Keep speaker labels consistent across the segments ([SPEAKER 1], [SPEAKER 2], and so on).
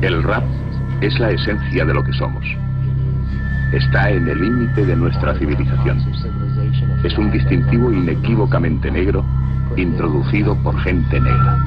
[SPEAKER 1] El rap es la esencia de lo que somos. Está en el límite de nuestra civilización. Es un distintivo inequívocamente negro, introducido por gente negra.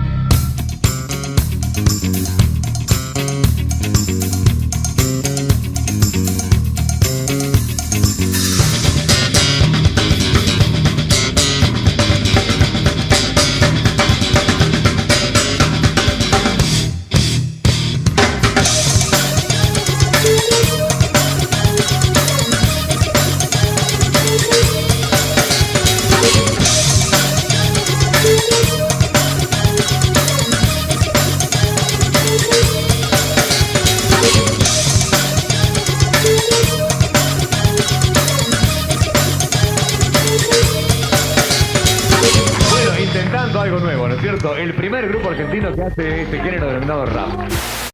[SPEAKER 2] Algo nuevo, ¿no es cierto? El primer grupo argentino que hace este género denominado rap.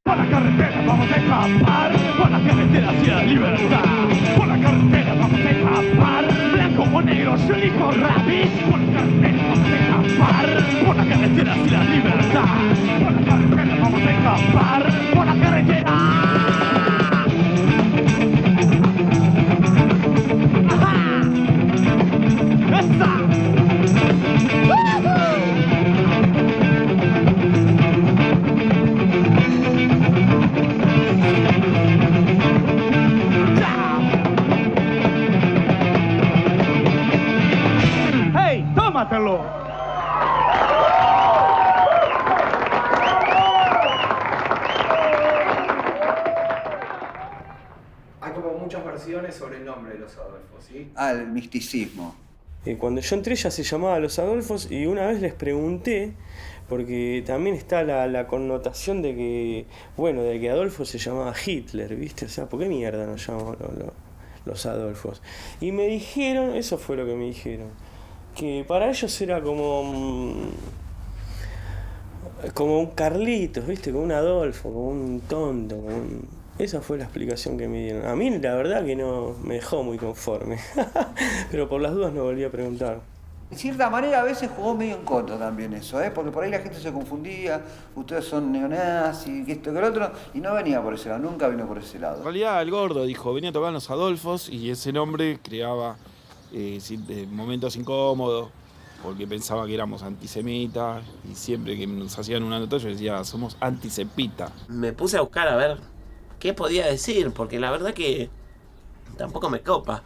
[SPEAKER 3] Por la carretera vamos a escapar, por la carretera hacia la libertad. Por la carretera vamos a escapar, blanco o negro, yo elijo rapis. Por la carretera vamos a escapar, por la carretera hacia la libertad. Por la carretera vamos a escapar, por la carretera. ¡Ajá! ¡Esa! ¡Tómatelo!
[SPEAKER 4] Hay como muchas versiones sobre el nombre de los Adolfos, ¿sí?
[SPEAKER 5] El misticismo.
[SPEAKER 6] Cuando yo entré ya se llamaba Los Adolfos y una vez les pregunté, porque también está la connotación de que, bueno, de que Adolfo se llamaba Hitler, ¿viste? O sea, ¿por qué mierda nos llamamos los Adolfos? Y me dijeron, eso fue lo que me dijeron, que para ellos era como un Carlitos, ¿viste? Como un Adolfo, como un tonto, Esa fue la explicación que me dieron. A mí la verdad que no me dejó muy conforme, pero por las dudas no volví a preguntar.
[SPEAKER 5] De cierta manera a veces jugó medio en contra también eso, porque por ahí la gente se confundía, ustedes son neonazis, que esto, que lo otro, y no venía por ese lado, nunca vino por ese lado.
[SPEAKER 7] En realidad el gordo dijo, venía a tocar Los Adolfos y ese nombre creaba momentos incómodos, porque pensaba que éramos antisemitas y siempre que nos hacían una nota yo decía, somos antisepita.
[SPEAKER 8] Me puse a buscar a ver qué podía decir, porque la verdad que tampoco me copa.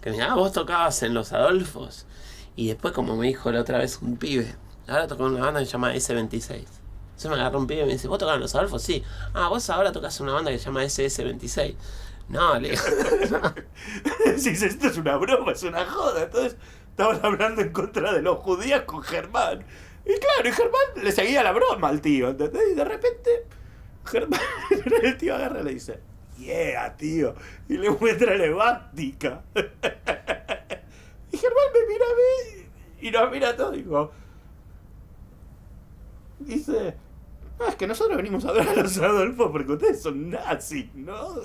[SPEAKER 8] Que me diga, vos tocabas en Los Adolfos. Y después, como me dijo la otra vez un pibe, ahora tocó en una banda que se llama S26. Entonces me agarró un pibe y me dice, ¿vos tocabas en Los Adolfos? Sí. Ah, vos ahora tocás en una banda que se llama SS26. No, le digo.
[SPEAKER 9] Si esto es una broma, es una joda. Entonces estaban hablando en contra de los judíos con Germán. Y claro, y Germán le seguía la broma al tío, ¿entendés? Y de repente, Germán, el tío agarra y le dice, yeah, tío. Y le muestra la esvástica. Y Germán me mira a mí y nos mira a todos y dice, es que nosotros venimos a ver a los Adolfos porque ustedes son nazis, ¿no?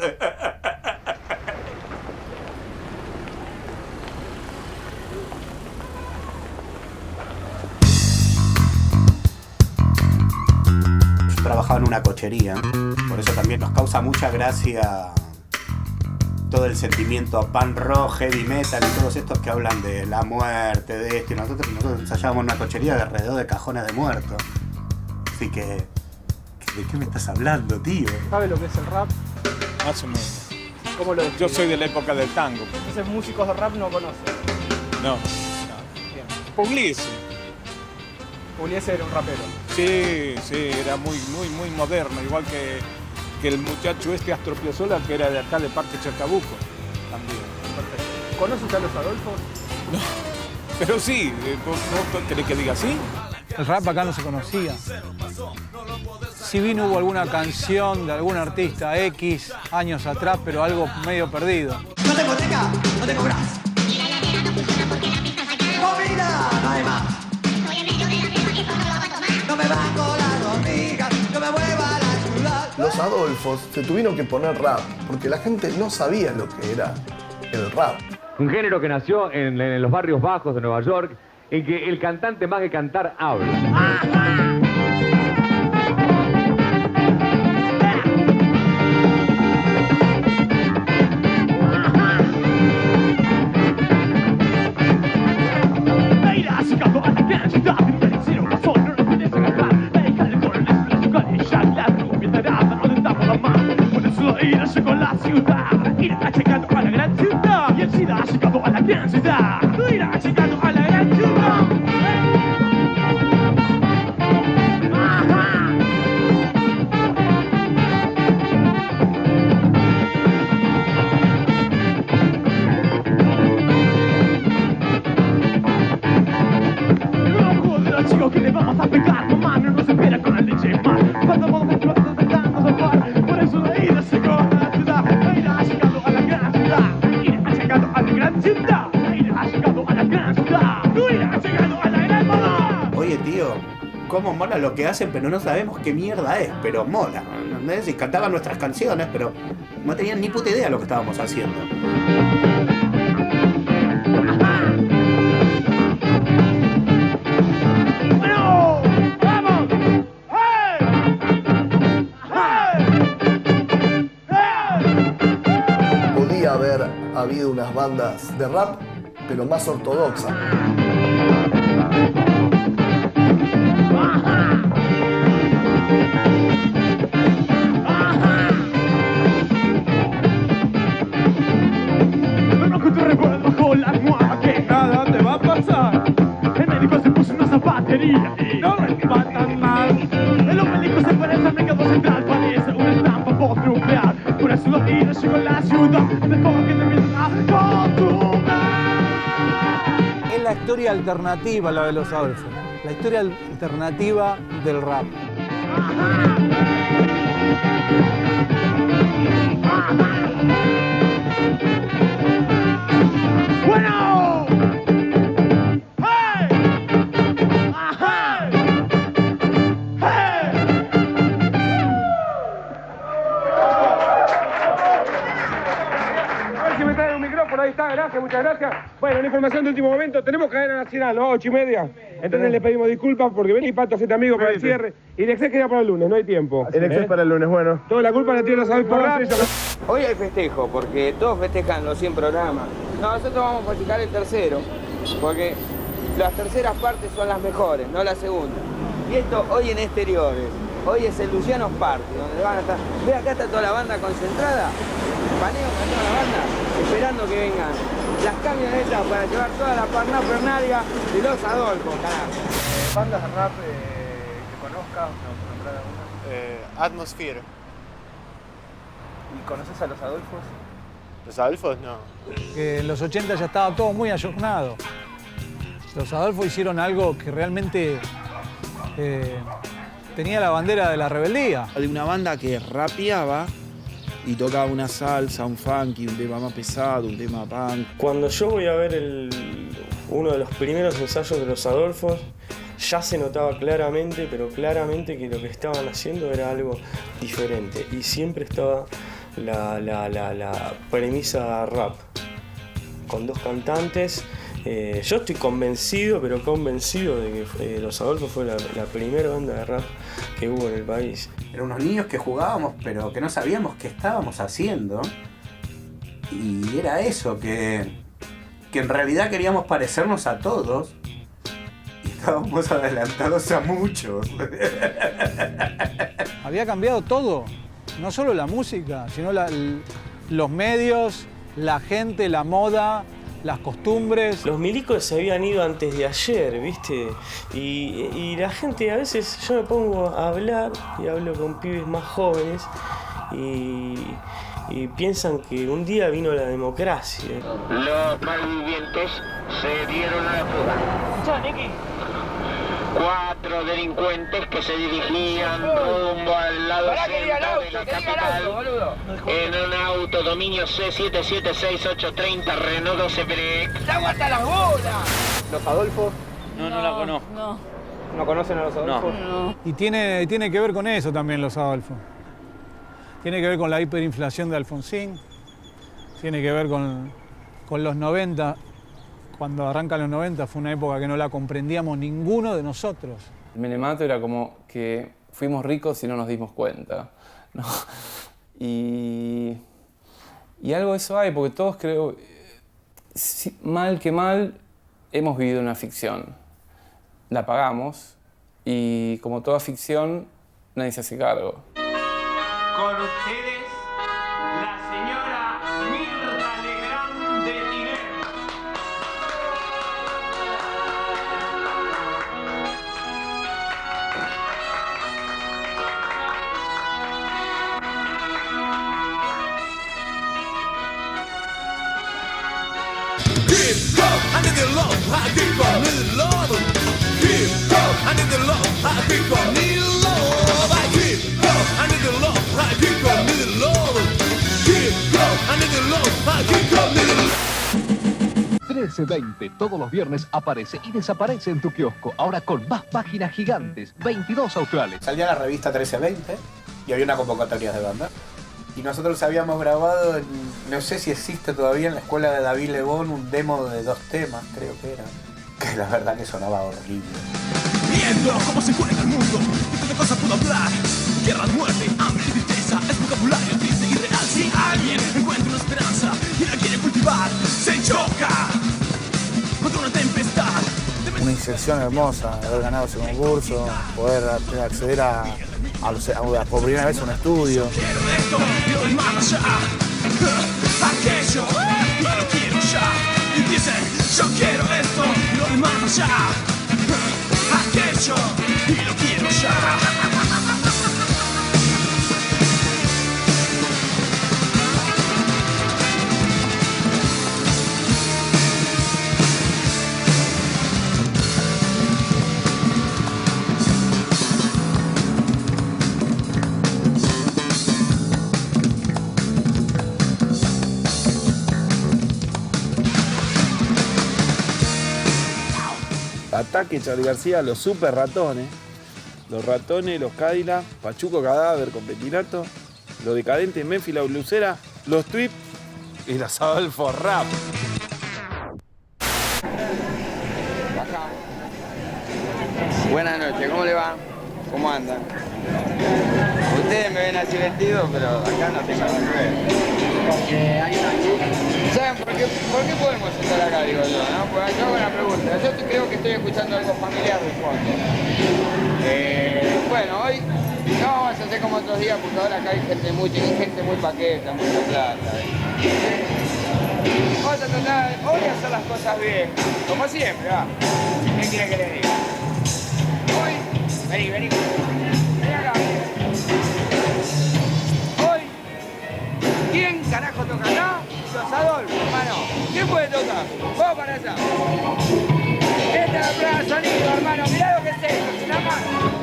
[SPEAKER 10] Yo trabajaba en una cochería, por eso también nos causa mucha gracia todo el sentimiento punk rock, heavy metal y todos estos que hablan de la muerte, de esto, y nosotros ensayábamos en una cochería de alrededor de cajones de muertos. Así que, ¿de qué me estás hablando, tío?
[SPEAKER 11] ¿Sabe lo que es el rap?
[SPEAKER 12] Más o menos.
[SPEAKER 11] ¿Cómo lo describe?
[SPEAKER 12] Yo soy de la época del tango.
[SPEAKER 11] Entonces músicos de rap no conocen.
[SPEAKER 12] No.
[SPEAKER 11] Bien.
[SPEAKER 12] Pugliese.
[SPEAKER 11] Pugliese era un rapero.
[SPEAKER 12] Sí, era muy moderno, igual que el muchacho Astor Piazzolla, que era de acá de Parque Chacabuco, también.
[SPEAKER 11] Perfecto. ¿Conoce usted a los Adolfos?
[SPEAKER 12] No, pero sí, ¿vos querés que diga así?
[SPEAKER 13] El rap acá no se conocía. Si bien hubo alguna canción de algún artista X años atrás, pero algo medio perdido.
[SPEAKER 3] No tengo teca, no tengo gras. Comida, no hay más. No me banco las hormigas, no me mueva la ciudad.
[SPEAKER 14] Los Adolfos se tuvieron que poner rap porque la gente no sabía lo que era el rap.
[SPEAKER 2] Un género que nació en los barrios bajos de Nueva York, en que el cantante más que cantar habla.
[SPEAKER 3] de irse con la ciudad. Irá llegando a la gran ciudad. Y el SIDA ha llegado a la gran ciudad. Irá llegando a la gran ciudad. Chico, que le vamos a pegar, mamá, no nos espera con la leche mal. Cuando vamos a tratando de par, por eso de ir a la ciudad, ir ha llegado a la gran ciudad, ir ha llegado a la gran ciudad, ir ha llegado a la gran ciudad, ir ha llegado a la gran ciudad.
[SPEAKER 10] Oye, tío, cómo mola lo que hacen, pero no sabemos qué mierda es, pero mola. ¿Entendés? Y cantaban nuestras canciones, pero no tenían ni puta idea de lo que estábamos haciendo.
[SPEAKER 14] Podía haber habido unas bandas de rap, pero más ortodoxas.
[SPEAKER 3] Pero que te revuelvas con la almohada, que nada te va a pasar. El médico se puso una zapatería y no va tan mal. El obelisco se parece al mercado central, parece una estampa post-nuclear. Por eso los giros llegó a la ciudad, mejor que te empiezan a acostumbrar.
[SPEAKER 13] Es la historia alternativa la de los Adolfos. La historia alternativa del rap.
[SPEAKER 3] ¡Bueno! ¡Hey! ¡Ajá! ¡Hey!
[SPEAKER 15] A ver si me traen un micrófono, ahí está, gracias, muchas gracias. Bueno, una información de último momento, tenemos cadena nacional, ¿no? 8:30. Entonces le pedimos disculpas porque vení, Pato, hacete amigo para el cierre. Y el Excel queda para el lunes, no hay tiempo.
[SPEAKER 2] El Excel para el lunes, bueno.
[SPEAKER 15] Toda la culpa la tiene los Adolfos Rap.
[SPEAKER 16] Hoy hay festejo, porque todos festejan los 100 programas. No, nosotros vamos a festejar el tercero, porque las terceras partes son las mejores, no las segundas. Y esto hoy en exteriores. Hoy es el Luciano Party, donde van a estar. Ve, acá está toda la banda concentrada. Paneo con toda la banda, esperando que vengan las camionetas para llevar toda la parnafernalia de los Adolfos, carajo.
[SPEAKER 11] ¿Bandas de rap que conozcas? ¿No nombrar alguna?
[SPEAKER 17] Atmosphere.
[SPEAKER 11] ¿Y conoces a los Adolfos?
[SPEAKER 17] ¿Los Adolfos? No.
[SPEAKER 13] Que en los 80 ya estaba todo muy ayornado. Los Adolfos hicieron algo que realmente tenía la bandera de la rebeldía.
[SPEAKER 7] De una banda que rapeaba y tocaba una salsa, un funky, un tema más pesado, un tema punk.
[SPEAKER 6] Cuando yo voy a ver uno de los primeros ensayos de los Adolfos, ya se notaba claramente, pero claramente que lo que estaban haciendo era algo diferente. Y siempre estaba la premisa rap, con dos cantantes. Yo estoy convencido, pero convencido de que los Adolfos fue la primera banda de rap que hubo en el país.
[SPEAKER 10] Eran unos niños que jugábamos, pero que no sabíamos qué estábamos haciendo. Y era eso, que en realidad queríamos parecernos a todos. Y estábamos adelantados a muchos.
[SPEAKER 13] Había cambiado todo. No solo la música, sino los medios, la gente, la moda, las costumbres.
[SPEAKER 6] Los milicos se habían ido antes de ayer, ¿viste? Y la gente a veces, yo me pongo a hablar y hablo con pibes más jóvenes y piensan que un día vino la democracia.
[SPEAKER 18] Los malvivientes se dieron a la fuga. 4 delincuentes que se dirigían rumbo al lado centro de la capital en un auto dominio C776830 Renault 12 Break.
[SPEAKER 3] ¡Se aguanta las bolas!
[SPEAKER 11] ¿Los Adolfos?
[SPEAKER 17] No, no la conozco.
[SPEAKER 11] No. ¿No conocen a los Adolfos?
[SPEAKER 13] No. Y tiene que ver con eso también los Adolfos. Tiene que ver con la hiperinflación de Alfonsín. Tiene que ver con los 90. Cuando arrancan los 90 fue una época que no la comprendíamos ninguno de nosotros.
[SPEAKER 19] El menemato era como que fuimos ricos y no nos dimos cuenta, ¿no? Y algo de eso hay, porque todos creo, mal que mal, hemos vivido una ficción. La pagamos y como toda ficción, nadie se hace cargo.
[SPEAKER 18] Con ustedes,
[SPEAKER 3] need the love, I keep on need love. Keep up, I need the love, I keep on need love. I keep up, I need the love, I keep on need love. Keep up, I need the love, I keep on need love.
[SPEAKER 20] 1320, todos los viernes aparece y desaparece en tu kiosco, ahora con más páginas gigantes, 22 australes.
[SPEAKER 10] Salía la revista 1320 y había una convocatoria de banda. Y nosotros habíamos grabado, no sé si existe todavía en la escuela de David Lebón, un demo de 2 temas, creo que era. Que la verdad que sonaba horrible.
[SPEAKER 3] Viendo cómo se juega el mundo, de cosas puedo hablar. Guerra, muerte, hambre y tristeza, es vocabulario triste y real. Si alguien encuentra una esperanza y la quiere cultivar, se choca contra una tempestad.
[SPEAKER 11] Una inserción hermosa, haber ganado ese concurso, poder acceder a por primera vez a un estudio.
[SPEAKER 3] Quiero esto y lo demás allá. Aquello y lo quiero ya. Y dicen, yo quiero esto y lo demás allá. Aquello y lo quiero ya.
[SPEAKER 7] Ataque Charly García, los super ratones. Los ratones, los Cadillac, Pachuco Cadáver con Petinato, los decadentes, Memphis la Blusera, los Tweep y los Adolfo Rap.
[SPEAKER 16] Buenas noches, ¿cómo le va? ¿Cómo andan? Ustedes me ven así vestido, pero acá no tengo nada que ver. ¿Saben por qué podemos estar acá, digo yo, no? Pues yo hago una pregunta. Yo creo que estoy escuchando algo familiar de fondo. Bueno, hoy no vamos a hacer como otros días, porque ahora acá hay gente muy paqueta, mucha plata. Vamos a tratar hoy de hacer las cosas bien, como siempre, va. ¿Qué quiere que le diga? Hoy, vení acá. Hoy, ¿quién carajo toca acá? Los Adolfo, hermano. ¿Quién puede tocar? Vamos para allá. Esta es la prueba de sonido, hermano. Mirá lo que es esto, es una mano.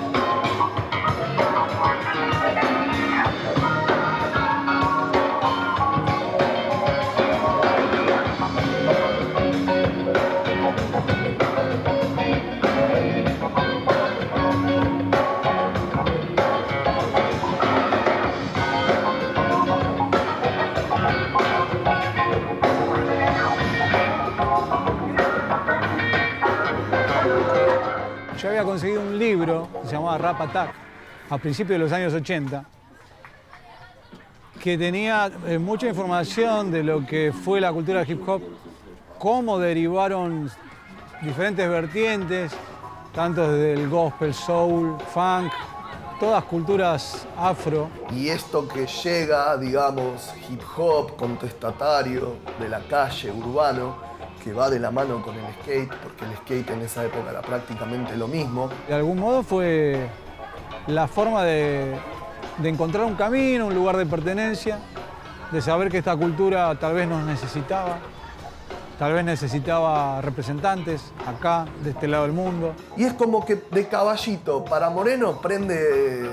[SPEAKER 13] Yo había conseguido un libro que se llamaba Rap Attack a principios de los años 80 que tenía mucha información de lo que fue la cultura del hip hop, cómo derivaron diferentes vertientes, tanto desde el gospel, soul, funk, todas culturas afro.
[SPEAKER 14] Y esto que llega, digamos, hip hop contestatario, de la calle, urbano, que va de la mano con el skate, porque el skate en esa época era prácticamente lo mismo.
[SPEAKER 13] De algún modo fue la forma de encontrar un camino, un lugar de pertenencia, de saber que esta cultura tal vez nos necesitaba, tal vez necesitaba representantes acá, de este lado del mundo.
[SPEAKER 14] Y es como que de caballito para Moreno prende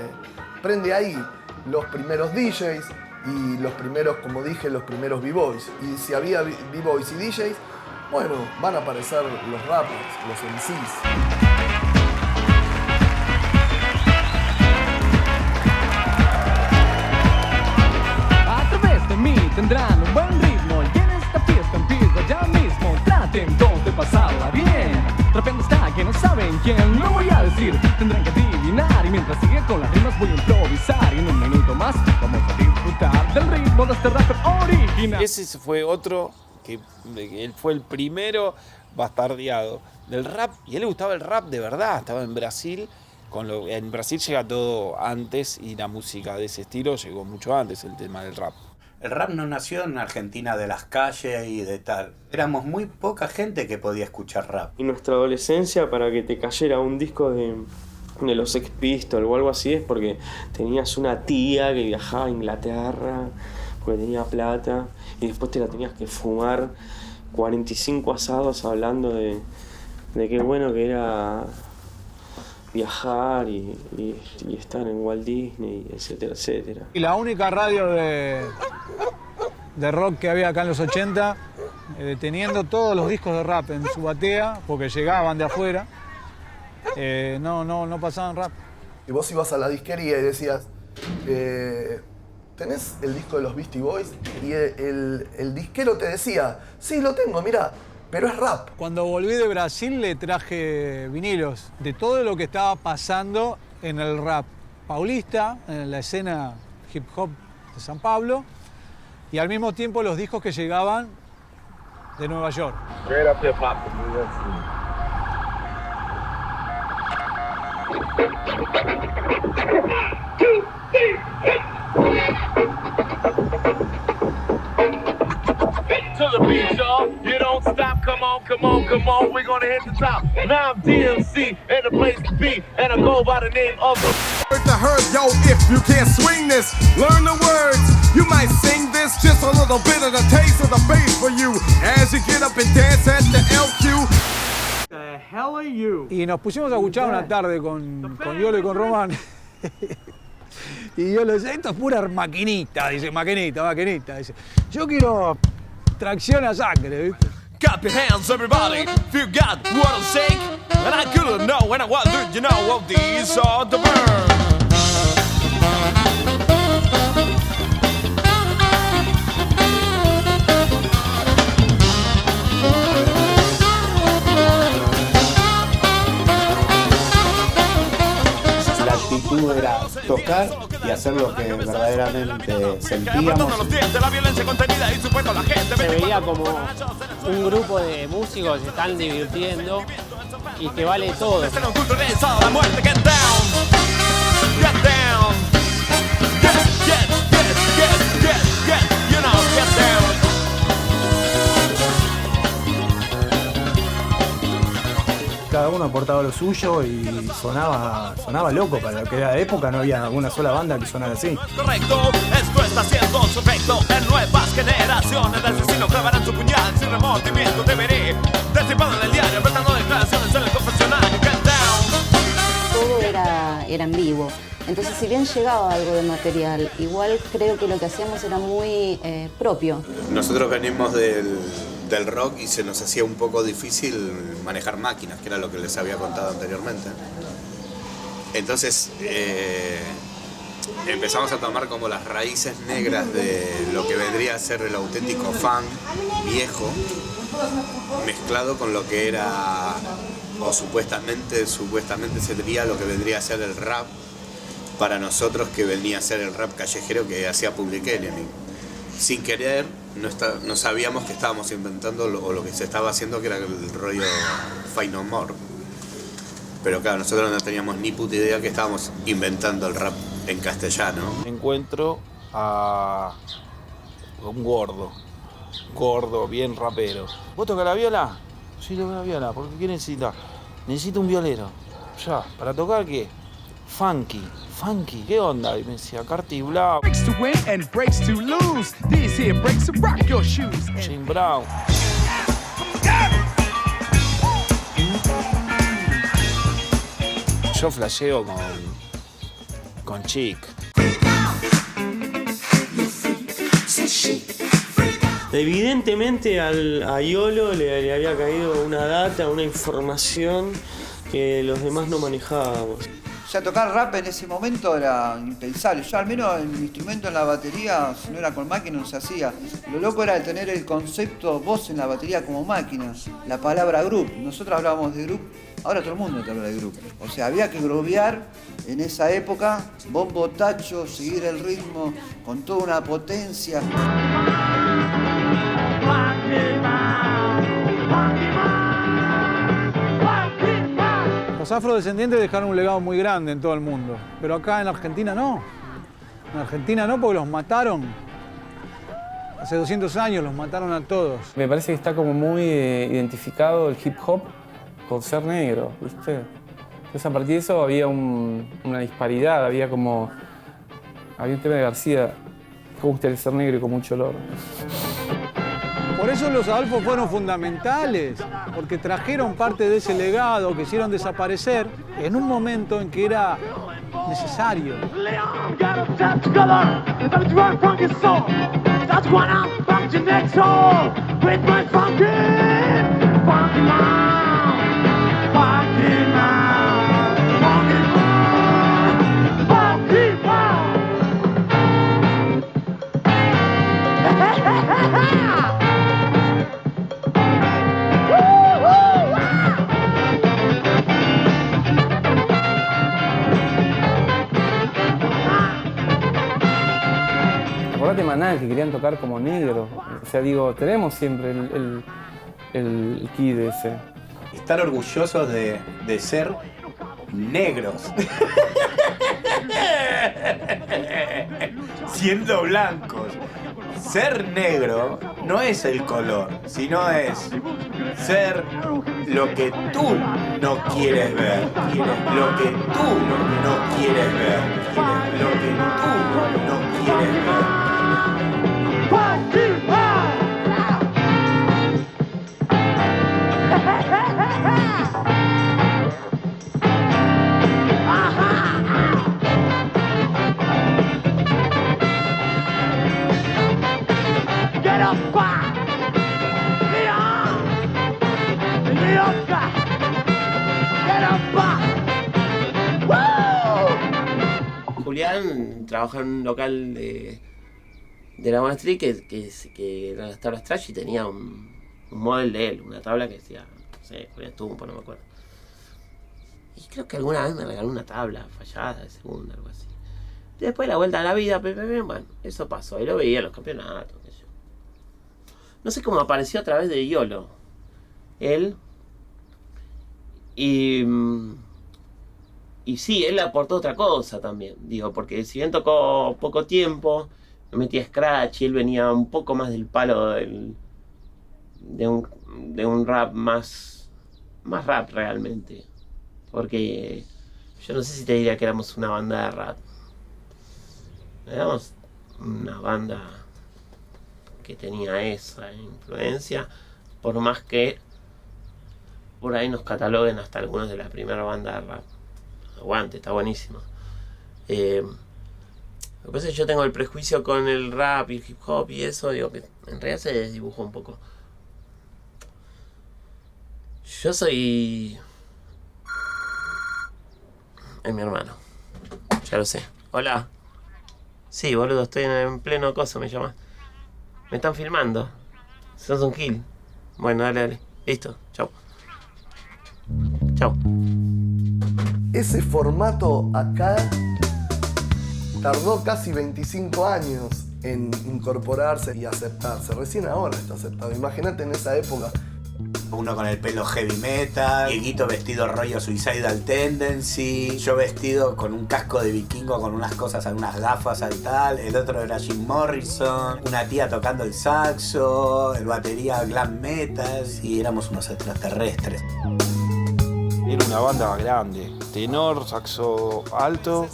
[SPEAKER 14] ahí los primeros DJs y los primeros, como dije, los primeros b-boys. Y si había b-boys y DJs, bueno, van a aparecer los rappers, los MCs.
[SPEAKER 3] A través de mí tendrán un buen ritmo y en esta fiesta empieza ya mismo. Traten todos de pasarla bien. Rapeando está que no saben quién, lo voy a decir, tendrán que adivinar. Y mientras sigue con las rimas voy a improvisar. Y en un minuto más vamos a disfrutar del ritmo de este rapper original.
[SPEAKER 7] Ese fue otro que él fue el primero bastardeado del rap, y a él le gustaba el rap de verdad. Estaba en Brasil, en Brasil llega todo antes, y la música de ese estilo llegó mucho antes, el tema del rap.
[SPEAKER 10] El rap no nació en Argentina de las calles y de tal. Éramos muy poca gente que podía escuchar rap.
[SPEAKER 6] Y nuestra adolescencia, para que te cayera un disco de los Sex Pistols o algo así, es porque tenías una tía que viajaba a Inglaterra porque tenía plata, y después te la tenías que fumar 45 asados hablando de qué bueno que era viajar y estar en Walt Disney, etcétera, etcétera.
[SPEAKER 13] Y la única radio de rock que había acá en los 80, teniendo todos los discos de rap en su batea, porque llegaban de afuera, no pasaban rap.
[SPEAKER 14] Y vos ibas a la disquería y decías, ¿tenés el disco de los Beastie Boys? Y el disquero te decía, sí, lo tengo, mirá, pero es rap.
[SPEAKER 13] Cuando volví de Brasil le traje vinilos de todo lo que estaba pasando en el rap paulista, en la escena hip hop de San Pablo, y al mismo tiempo los discos que llegaban de Nueva York.
[SPEAKER 15] Straight up hip hop.
[SPEAKER 3] To the beat, y'all. You don't stop. Come on, come on, come on. We're gonna hit the top. Now I'm DMC and the place to be, and I go by the name of
[SPEAKER 21] The herd, yo, if you can't swing this, learn the words. You might sing this, just a little bit of the taste of the bass for you as you get up and dance at the LQ.
[SPEAKER 13] The hell are you? Y nos pusimos a escuchar una tarde con Yolo y con Román. Y yo le decía, esto es pura maquinita, dice, maquinita. Dice, yo quiero tracción a sangre, ¿viste?
[SPEAKER 21] Clap your hands, everybody, if you got what to shake. And I couldn't know when I wondered, you know, what these are the burn.
[SPEAKER 10] La actitud era tocar y hacer lo que verdaderamente sentíamos.
[SPEAKER 22] Se veía como un grupo de músicos que se están divirtiendo y que vale todo.
[SPEAKER 11] Cada uno aportaba lo suyo y sonaba loco. Para lo que era de época no había una sola banda que sonara así.
[SPEAKER 21] Correcto, esto está haciendo su efecto. En nuevas generaciones el asesino clavarán su puñal sin remordimiento. Deberé destripado en el diario, apretando declaraciones en el confesionario. Get down.
[SPEAKER 23] Todo era en vivo. Entonces, si bien llegaba algo de material, igual creo que lo que hacíamos era muy propio.
[SPEAKER 10] Nosotros venimos del rock y se nos hacía un poco difícil manejar máquinas, que era lo que les había contado anteriormente. Entonces empezamos a tomar como las raíces negras de lo que vendría a ser el auténtico funk viejo, mezclado con lo que era, o supuestamente sería lo que vendría a ser el rap para nosotros, que venía a ser el rap callejero que hacía Public Enemy. Sin querer, no sabíamos que estábamos inventando lo que se estaba haciendo, que era el rollo Fight No More. Pero claro, nosotros no teníamos ni puta idea que estábamos inventando el rap en castellano.
[SPEAKER 7] Encuentro a un gordo, bien rapero. ¿Vos tocas la viola? Sí, toco la viola. ¿Por qué necesitas? Necesito un violero. Ya, ¿para tocar qué? Funky, ¿qué onda? Y me decía, Carti Blau.
[SPEAKER 21] Breaks to win and breaks to lose. These here breaks to rock your shoes.
[SPEAKER 7] Jane Brown. Yo flasheo con Chic.
[SPEAKER 6] Evidentemente a Yolo le había caído una data, una información que los demás no manejábamos.
[SPEAKER 5] O sea, tocar rap en ese momento era impensable. Yo al menos el instrumento en la batería, si no era con máquina, no se hacía. Lo loco era el tener el concepto voz en la batería como máquina. La palabra group. Nosotros hablábamos de group, ahora todo el mundo te habla de group. O sea, había que groovear en esa época, bombo, tacho, seguir el ritmo con toda una potencia.
[SPEAKER 13] Los afrodescendientes dejaron un legado muy grande en todo el mundo, pero acá en Argentina no. En Argentina no, porque los mataron. Hace 200 años los mataron a todos.
[SPEAKER 19] Me parece que está como muy identificado el hip hop por ser negro, ¿viste? Entonces a partir de eso había una disparidad, había un tema de García, ¿cómo gustaría ser negro y con mucho olor?
[SPEAKER 13] Por eso los Adolfos fueron fundamentales, porque trajeron parte de ese legado que hicieron desaparecer en un momento en que era necesario.
[SPEAKER 19] Acordate Maná, que querían tocar como negros. O sea, digo, tenemos siempre el kid ese.
[SPEAKER 10] Estar orgullosos de ser negros. Siendo blancos. Ser negro no es el color, sino es ser lo que tú no quieres ver. Lo que tú no quieres ver. Lo que tú no quieres ver.
[SPEAKER 1] Julián trabaja en un local de la Wall Street que eran las tablas trash y tenía un model de él, una tabla que decía, no sé, Julián Tumpo, no me acuerdo. Y creo que alguna vez me regaló una tabla fallada de segunda, algo así. Después la vuelta a la vida, bueno, eso pasó, y lo veía en los campeonatos. No sé cómo apareció a través de YOLO. Él. Y sí, él aportó otra cosa también. Digo, porque si bien tocó poco tiempo, me metía scratch y él venía un poco más del palo de un rap más rap realmente. Porque yo no sé si te diría que éramos una banda de rap. Éramos una banda que tenía esa influencia, por más que por ahí nos cataloguen hasta algunos de la primera banda de rap. Aguante, está buenísimo. Lo que pasa es que yo tengo el prejuicio con el rap y el hip hop y eso, digo que en realidad se desdibujó un poco. Yo soy... Es mi hermano. Ya lo sé. Hola. Sí, boludo, estoy en pleno coso, me llamas. Me están filmando. Sos un kill. Bueno, dale. Listo. Chau. Chau.
[SPEAKER 14] Ese formato acá tardó casi 25 años en incorporarse y aceptarse. Recién ahora está aceptado. Imagínate en esa época.
[SPEAKER 10] Uno con el pelo heavy metal, Dieguito vestido rollo Suicidal Tendency, yo vestido con un casco de vikingo con unas cosas, unas gafas al tal, el otro era Jim Morrison, una tía tocando el saxo, el batería glam metal y éramos unos extraterrestres.
[SPEAKER 7] Era una banda grande, tenor, saxo alto,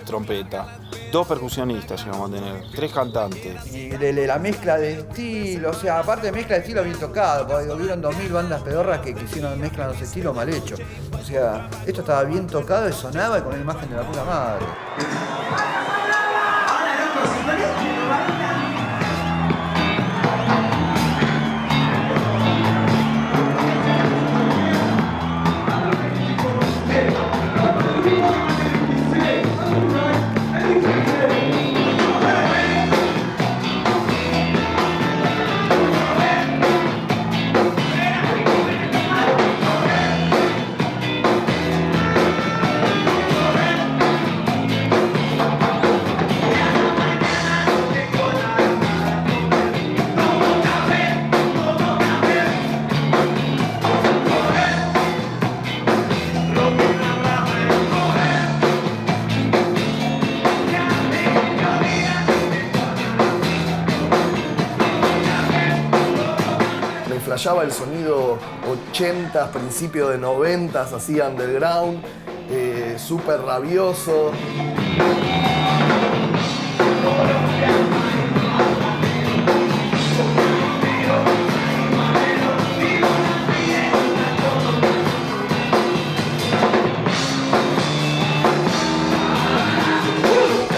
[SPEAKER 7] trompeta. 2 percusionistas llegamos a tener, 3 cantantes.
[SPEAKER 5] Y la mezcla de estilo, o sea, aparte de mezcla de estilo bien tocado, porque hubieron 2000 bandas pedorras que hicieron mezcla de los estilos mal hecho. O sea, esto estaba bien tocado y sonaba con la imagen de la puta madre.
[SPEAKER 14] Flashaba el sonido 80s, principios de 90s, así underground, súper rabioso.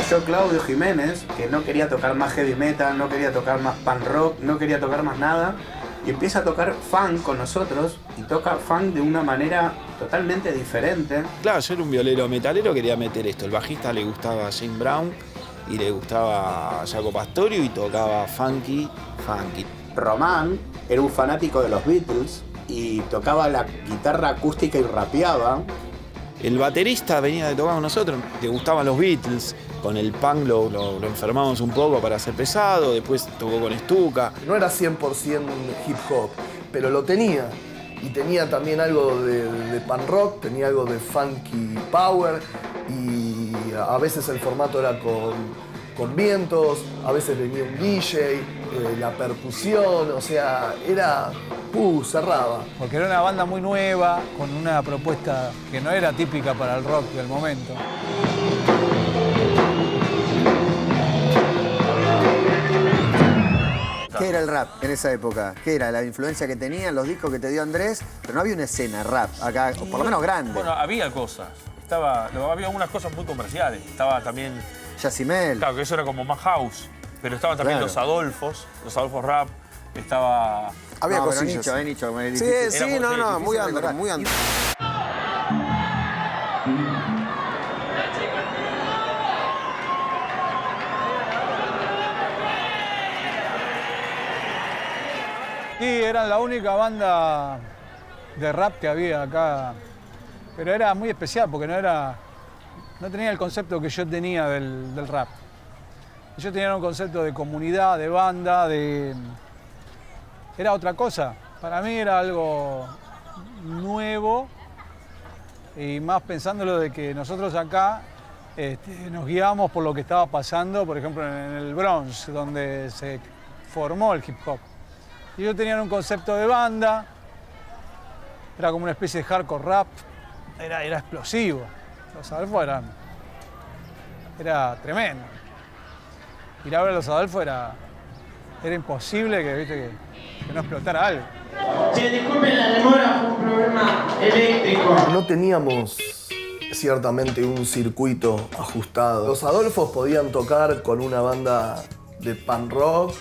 [SPEAKER 10] cayó Claudio Jiménez, que no quería tocar más heavy metal, no quería tocar más punk rock, no quería tocar más nada, y empieza a tocar funk con nosotros, y toca funk de una manera totalmente diferente.
[SPEAKER 7] Claro, yo era un violero metalero, quería meter esto. El bajista le gustaba James Brown y le gustaba Jaco Pastorius y tocaba funky.
[SPEAKER 10] Román era un fanático de los Beatles y tocaba la guitarra acústica y rapeaba.
[SPEAKER 7] El baterista venía de tocar con nosotros, le gustaban los Beatles, con el punk lo enfermamos un poco para hacer pesado, después tocó con Stuka.
[SPEAKER 14] No era 100% hip hop, pero lo tenía. Y tenía también algo de punk rock, tenía algo de funky power, y a veces el formato era con vientos, a veces venía un DJ, la percusión, o sea, era... cerraba.
[SPEAKER 13] Porque era una banda muy nueva, con una propuesta que no era típica para el rock del momento.
[SPEAKER 4] ¿Qué era el rap en esa época? ¿Qué era? La influencia que tenían, los discos que te dio Andrés, pero no había una escena rap acá, o por lo menos grande.
[SPEAKER 8] Bueno, había cosas. Había algunas cosas muy comerciales. Estaba también...
[SPEAKER 4] Yacimel.
[SPEAKER 8] Claro, que eso era como más house. Pero estaban también los Adolfos rap. Estaba...
[SPEAKER 4] Había cosillas. Nicho, muy under, muy under.
[SPEAKER 13] Y eran la única banda de rap que había acá, pero era muy especial porque no tenía el concepto que yo tenía del rap. Yo tenía un concepto de comunidad, de banda, era otra cosa. Para mí era algo nuevo y más pensándolo de que nosotros acá nos guiábamos por lo que estaba pasando, por ejemplo, en el Bronx, donde se formó el hip hop. Y ellos tenían un concepto de banda, era como una especie de hardcore rap, era explosivo. Los Adolfos era tremendo. Ir a ver a los Adolfos era imposible que no explotara algo.
[SPEAKER 1] Che, disculpen la demora, fue un problema eléctrico.
[SPEAKER 14] No teníamos ciertamente un circuito ajustado. Los Adolfos podían tocar con una banda de punk rock,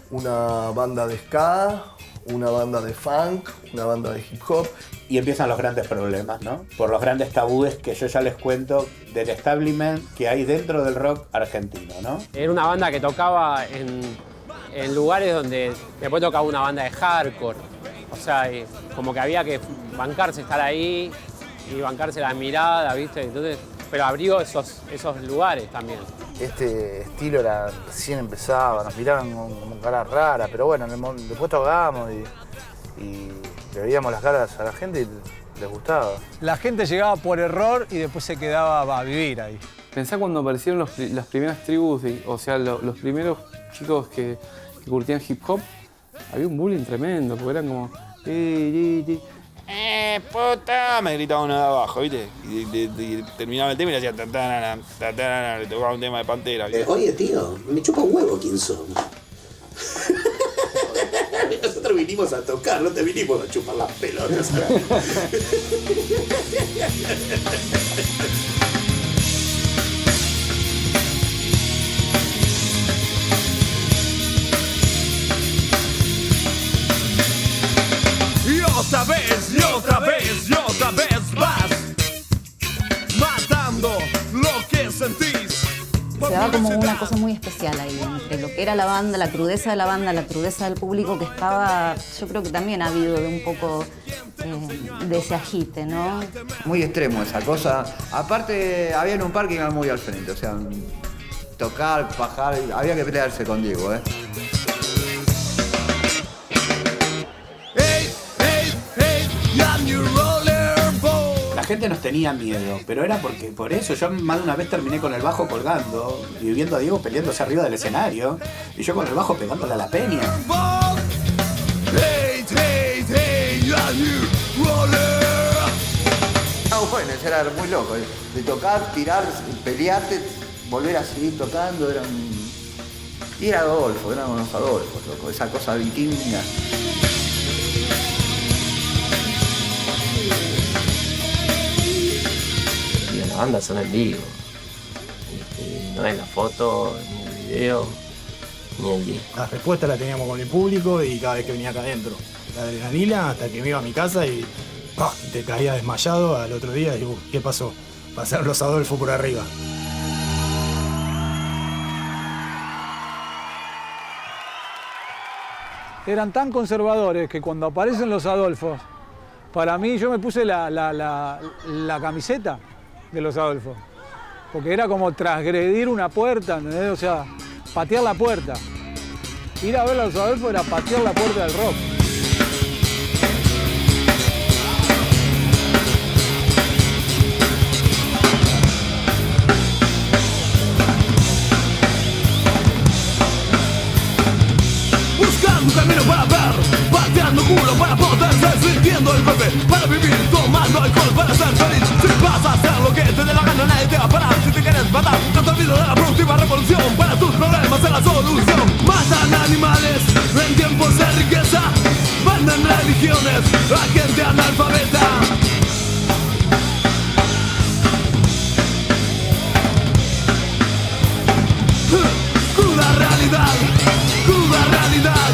[SPEAKER 14] una banda de ska, una banda de funk, una banda de hip hop.
[SPEAKER 10] Y empiezan los grandes problemas, ¿no? Por los grandes tabúes que yo ya les cuento del establishment que hay dentro del rock argentino, ¿no?
[SPEAKER 22] Era una banda que tocaba en lugares donde después tocaba una banda de hardcore. O sea, como que había que bancarse estar ahí y bancarse la mirada, ¿viste? Entonces, pero abrió esos lugares también.
[SPEAKER 11] Este estilo recién empezaba, nos miraban con cara rara, pero bueno, después tocábamos y le veíamos las caras a la gente y les gustaba.
[SPEAKER 13] La gente llegaba por error y después se quedaba a vivir ahí.
[SPEAKER 19] Pensá cuando aparecieron las primeras tribus, o sea, los primeros chicos que curtían hip hop, había un bullying tremendo, porque eran como...
[SPEAKER 7] puta, me gritaba uno de abajo, ¿viste? Y terminaba el tema y le hacía tatanana, le tocaba un tema de Pantera.
[SPEAKER 10] Oye, tío, me chupa un huevo quién son. Nosotros vinimos a tocar, no te vinimos a chupar las pelotas.
[SPEAKER 21] Y otra vez, y otra vez, y otra vez vas matando lo que sentís.
[SPEAKER 23] Se daba como una cosa muy especial ahí, entre lo que era la banda, la crudeza de la banda, la crudeza del público que estaba, yo creo que también ha habido de un poco de ese agite, ¿no?
[SPEAKER 5] Muy extremo esa cosa. Aparte, había en un parking muy al frente, o sea, tocar, bajar, había que pelearse con Diego, ¿eh?
[SPEAKER 10] La gente nos tenía miedo, pero era porque por eso yo más de una vez terminé con el bajo colgando y viendo a Diego peleándose arriba del escenario y yo con el bajo pegándole a la peña.
[SPEAKER 5] Bueno, eso era muy loco, de tocar, tirar, pelearte, volver a seguir tocando, y era Adolfo, eran unos Adolfos, loco, esa cosa vikinga.
[SPEAKER 1] Y la banda suena en vivo. no es la foto, ni el video, ni el disco.
[SPEAKER 2] La respuesta la teníamos con el público y cada vez que venía acá adentro. La adrenalina hasta que me iba a mi casa y ¡pah! Te caía desmayado al otro día y ¿qué pasó? Pasaron los Adolfo por arriba.
[SPEAKER 13] Eran tan conservadores que cuando aparecen los Adolfos, para mí yo me puse la camiseta de los Adolfos. Porque era como transgredir una puerta, ¿entendés? O sea, patear la puerta. Ir a ver a los Adolfos era patear la puerta del rock.
[SPEAKER 3] Buscando un camino para ver, pateando culo para poder sintiendo el golpe, para vivir tomando alcohol para ser feliz. Si vas a hacer lo que te dé la gana, nadie te va a parar. Si te quieres matar, no te olvides de la productiva revolución. Para tus problemas es la solución. Matan animales en tiempos de riqueza, mandan religiones a gente analfabeta. Cruda realidad, cruda realidad,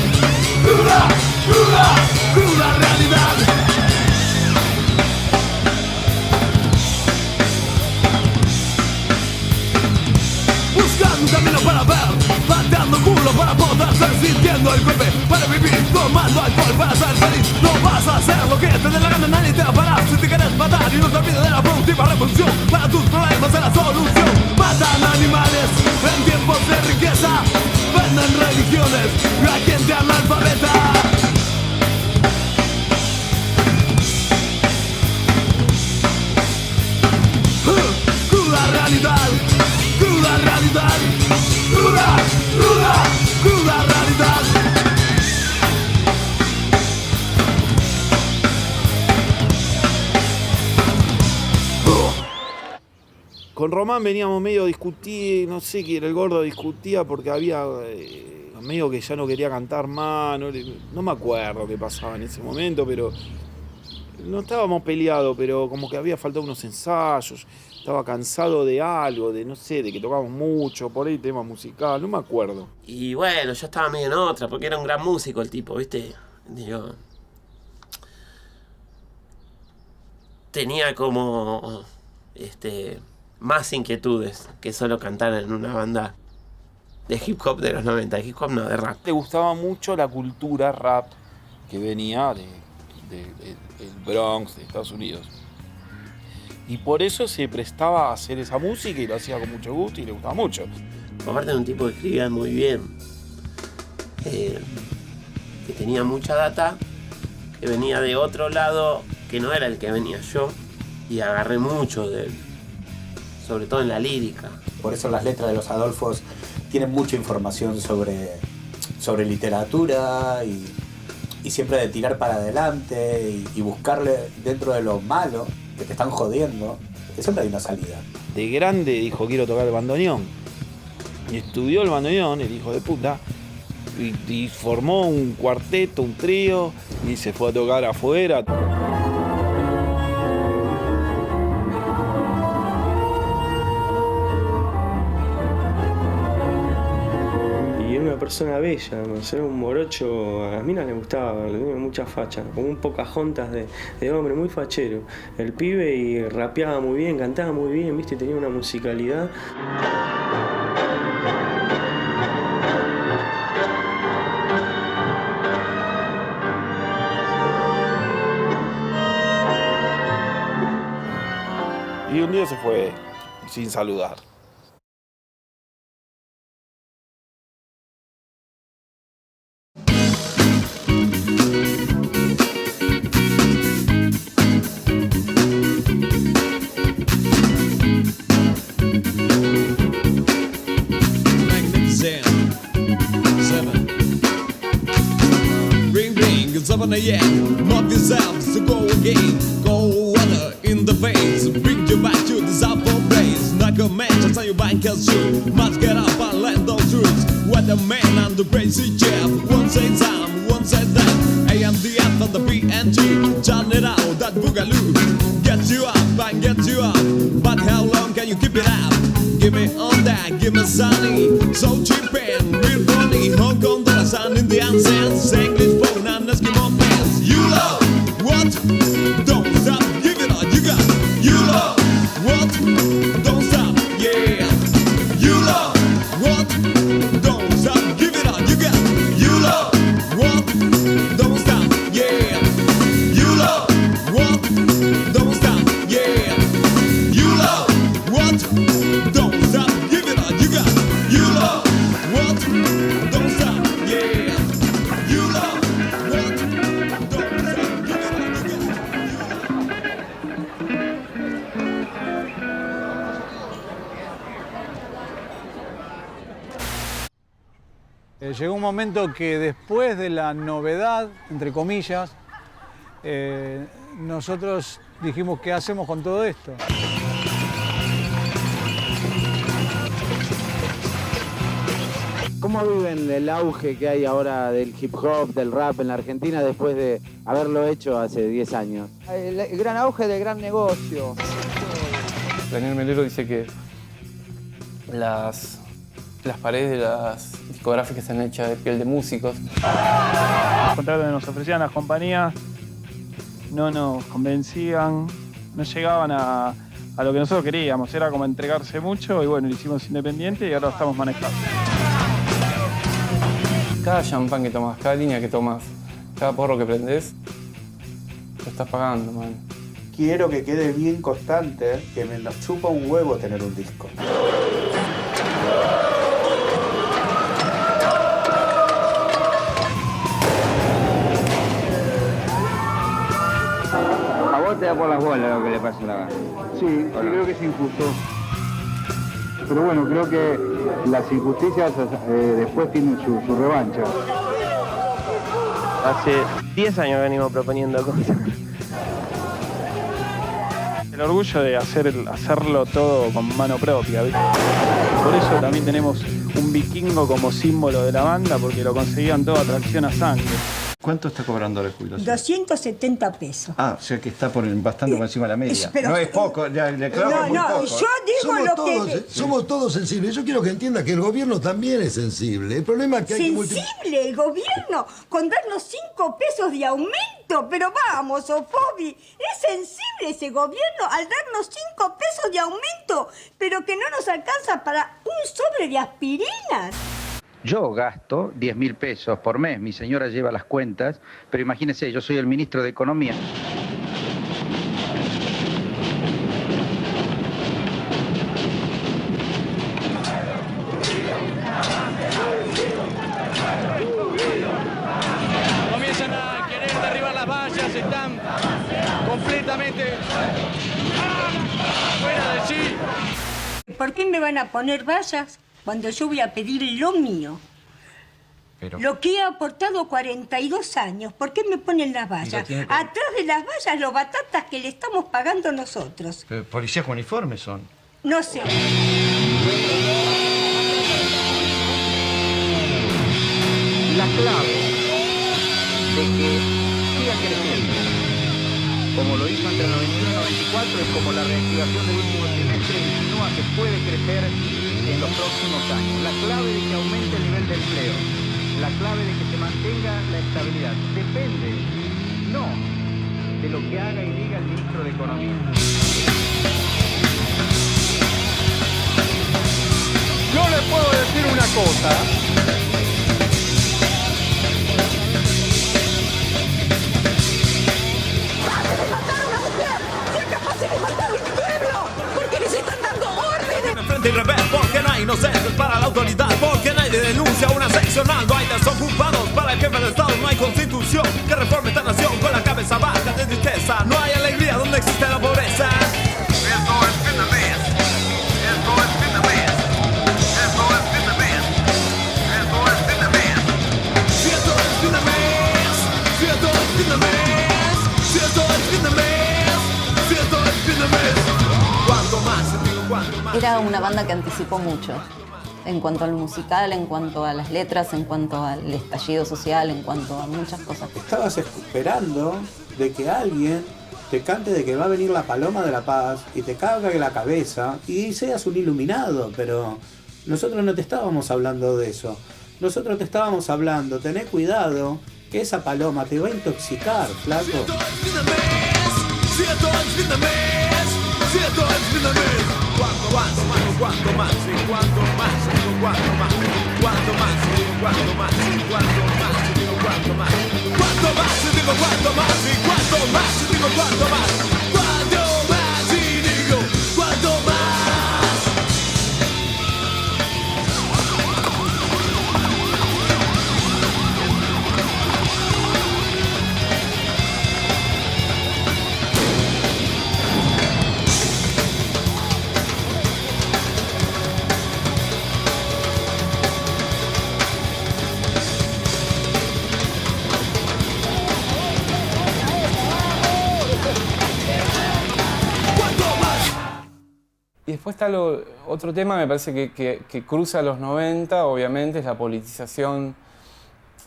[SPEAKER 3] cruda, cruda, cruda realidad. Buscando un camino para ver, pateando culo para poder ser sintiendo el golpe, para vivir tomando alcohol para ser feliz. No vas a hacer lo que te dé la gana, nadie te va a parar. Si te quieres matar y no te olvides de la productiva revolución, para tus problemas es la solución. Matan animales en tiempos de riqueza, venden religiones a gente analfabeta. Cruda realidad, cruda realidad, cruda, cruda, cruda realidad.
[SPEAKER 7] Con Román veníamos medio discutir, no sé qué era, el gordo discutía porque había medio que ya no quería cantar más, no me acuerdo qué pasaba en ese momento, pero no estábamos peleados, pero como que había faltado unos ensayos, estaba cansado de algo, de no sé, de que tocábamos mucho, por ahí tema musical, no me acuerdo.
[SPEAKER 1] Y bueno, yo estaba medio en otra, porque era un gran músico el tipo, ¿viste? Digo, tenía como más inquietudes que solo cantar en una banda de hip hop de los 90, de hip hop no, de rap.
[SPEAKER 7] Le gustaba mucho la cultura rap que venía del Bronx, de Estados Unidos. Y por eso se prestaba a hacer esa música y lo hacía con mucho gusto y le gustaba mucho.
[SPEAKER 1] Aparte de un tipo que escribía muy bien, que tenía mucha data, que venía de otro lado, que no era el que venía yo, y agarré mucho de él, sobre todo en la lírica.
[SPEAKER 10] Por eso las letras de los Adolfos tienen mucha información sobre literatura y siempre de tirar para adelante y buscarle dentro de lo malo, que te están jodiendo, que siempre hay una salida.
[SPEAKER 7] De grande dijo quiero tocar el bandoneón. Y estudió el bandoneón, el hijo de puta, y formó un cuarteto, un trío, y se fue a tocar afuera.
[SPEAKER 6] Una persona bella, no sé, un morocho, a las minas le gustaba, le tenía mucha facha, como un Pocahontas de hombre, muy fachero. El pibe y rapeaba muy bien, cantaba muy bien, viste, tenía una musicalidad.
[SPEAKER 7] Y un día se fue sin saludar.
[SPEAKER 3] It's 7 a.m. Not yourselves to go again. Cold water in the veins bring you back to the south of place. Knock a match on your banker's shoe. Must get up and land those roots. Where the man and the crazy chef. One say time, one say that. A and the F and the B and G. Turn it out, that boogaloo. Get you up and get you up. But how long can you keep it up? Give me on that.
[SPEAKER 21] give me sunny, so cheap and real funny. Hong Kong dollars and Indian cents, English phone and Eskimo pants. You love what? Don't stop, give it all you got. You love what? Don't stop, yeah. You love what? Don't stop, give it all you got. You love what? Don't stop, yeah. You love what? Don't stop, yeah. You love what? Don't stop, give it all you got. You love what? Don't stop, yeah. You love what? Don't stop, give it all you got.
[SPEAKER 13] Llegó un momento que después de la novedad, entre comillas, nosotros dijimos, ¿qué hacemos con todo esto?
[SPEAKER 9] ¿Cómo viven el auge que hay ahora del hip hop, del rap en la Argentina después de haberlo hecho hace 10 años?
[SPEAKER 5] El gran auge del gran negocio.
[SPEAKER 19] Daniel Melero dice que las paredes de las discográficas están hechas de piel de músicos.
[SPEAKER 12] Los contratos que nos ofrecían las compañías no nos convencían, no llegaban a lo que nosotros queríamos. Era como entregarse mucho y bueno, lo hicimos independiente y ahora lo estamos manejando.
[SPEAKER 19] Cada champán que tomas, cada línea que tomas, cada porro que prendes, lo estás pagando, man.
[SPEAKER 10] Quiero que quede bien constante que me nos chupa un huevo tener un disco.
[SPEAKER 16] A vos te da por las bolas lo que le pasa a la banda.
[SPEAKER 11] Sí, creo que es injusto. Pero bueno, creo que las injusticias después tienen su revancha.
[SPEAKER 6] Hace 10 años venimos proponiendo cosas.
[SPEAKER 12] El orgullo de hacerlo todo con mano propia, ¿viste? Por eso también tenemos un vikingo como símbolo de la banda, porque lo conseguían todo a tracción a sangre.
[SPEAKER 17] ¿Cuánto está cobrando la jubilación?
[SPEAKER 24] 270 pesos.
[SPEAKER 17] Ah, o sea que está bastante por encima de la media.
[SPEAKER 24] Pero,
[SPEAKER 17] no es poco, ya le clavo muy poco.
[SPEAKER 24] Yo digo lo que...
[SPEAKER 25] Somos todos sensibles. Yo quiero que entienda que el gobierno también es sensible. El problema es que hay que
[SPEAKER 24] ¿Sensible el gobierno? Con darnos 5 pesos de aumento. Pero vamos, Sofobi, es sensible ese gobierno al darnos 5 pesos de aumento, pero que no nos alcanza para un sobre de aspirinas.
[SPEAKER 26] Yo gasto 10.000 pesos por mes, mi señora lleva las cuentas, pero imagínense, yo soy el ministro de Economía.
[SPEAKER 27] Comienzan a querer derribar las vallas, están completamente fuera de sí.
[SPEAKER 24] ¿Por qué me van a poner vallas cuando yo voy a pedir lo mío?
[SPEAKER 17] Pero...
[SPEAKER 24] Lo que he aportado 42 años, ¿por qué me ponen las vallas? Atrás de las vallas los batatas que le estamos pagando nosotros.
[SPEAKER 17] Pero policías con uniformes son.
[SPEAKER 24] No sé.
[SPEAKER 26] La clave de que siga creciendo, como lo hizo entre el 91 y el 94, es como la reactivación del último trimestre insinúa que puede crecer en los próximos años. La clave de que aumente el nivel de empleo, la clave de que se mantenga la estabilidad, depende no de lo que haga y diga el ministro de Economía.
[SPEAKER 27] Yo le puedo decir una cosa.
[SPEAKER 21] Frente y revés, porque no hay inocentes para la autoridad, porque nadie denuncia una seccional, no hay desocupados para el jefe de Estado, no hay constitución que reforme esta nación con la cabeza baja de tristeza, no hay alegría donde existe la pobreza. Esto es fin de mes, esto es fin de mes, esto es fin de mes, esto es fin de mes. Si esto es fin de mes, si esto es fin de mes, si esto es fin de mes, si esto es fin de mes. ¿Cuánto más?
[SPEAKER 23] Era una banda que anticipó mucho en cuanto al musical, en cuanto a las letras, en cuanto al estallido social, en cuanto a muchas cosas.
[SPEAKER 10] Estabas esperando de que alguien te cante de que va a venir la paloma de la paz y te cargue la cabeza y seas un iluminado, pero Nosotros no te estábamos hablando de eso. Nosotros te estábamos hablando, tené cuidado, que esa paloma te va a intoxicar, flaco.
[SPEAKER 21] Siento el fin del mes. Cuanto más, cuanto más, cuanto más, cuanto más, cuanto más, cuanto más, cuanto más, cuanto más, cuanto más, digo cuanto más, y cuanto más, digo cuanto más, cuanto más, y digo cuanto más.
[SPEAKER 19] Y después está otro tema, me parece que cruza los 90, obviamente, es la politización,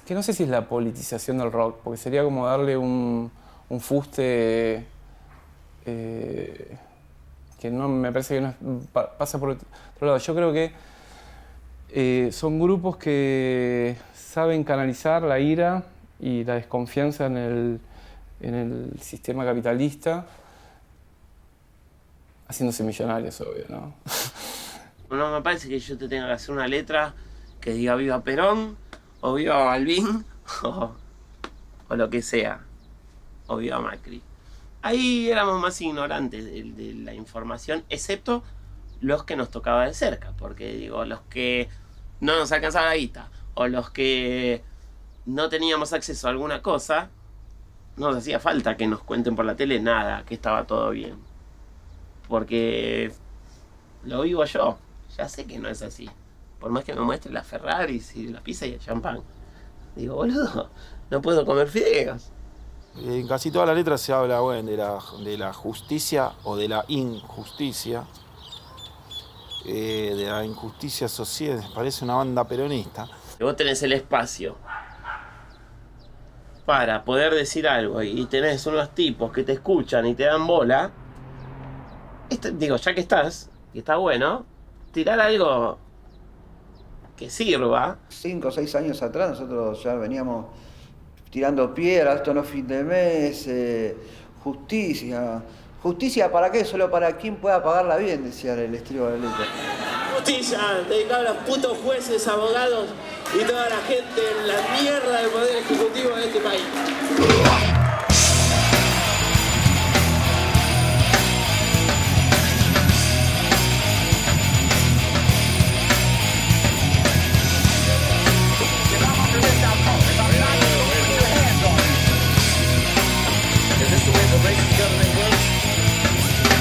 [SPEAKER 19] que no sé si es la politización del rock, porque sería como darle un fuste que no, me parece que no pasa por otro lado. Yo creo que son grupos que saben canalizar la ira y la desconfianza en el sistema capitalista, haciéndose millonarios, obvio, ¿no?
[SPEAKER 1] No me parece que yo te tenga que hacer una letra que diga viva Perón, o viva Balbín, o lo que sea, o viva Macri. Ahí éramos más ignorantes de la información, excepto los que nos tocaba de cerca, porque digo, los que no nos alcanzaba la guita, o los que no teníamos acceso a alguna cosa, no nos hacía falta que nos cuenten por la tele nada, que estaba todo bien. Porque lo vivo yo, ya sé que no es así. Por más que me muestre las Ferraris y la pizza y el champán. Digo, boludo, no puedo comer fideos.
[SPEAKER 7] En casi todas las letras se habla, bueno, de la justicia o de la injusticia. De la injusticia social, parece una banda peronista.
[SPEAKER 1] Vos tenés el espacio para poder decir algo y tenés unos tipos que te escuchan y te dan bola. Digo, ya que estás, y está bueno, tirar algo que sirva.
[SPEAKER 5] 5 o 6 años atrás nosotros ya veníamos tirando piedras, esto no es fin de mes, justicia. ¿Justicia para qué? Solo para quien pueda pagarla bien, decía el estribo de la letra.
[SPEAKER 1] Justicia, dedicado a los putos jueces, abogados y toda la gente en la mierda del poder ejecutivo de este país.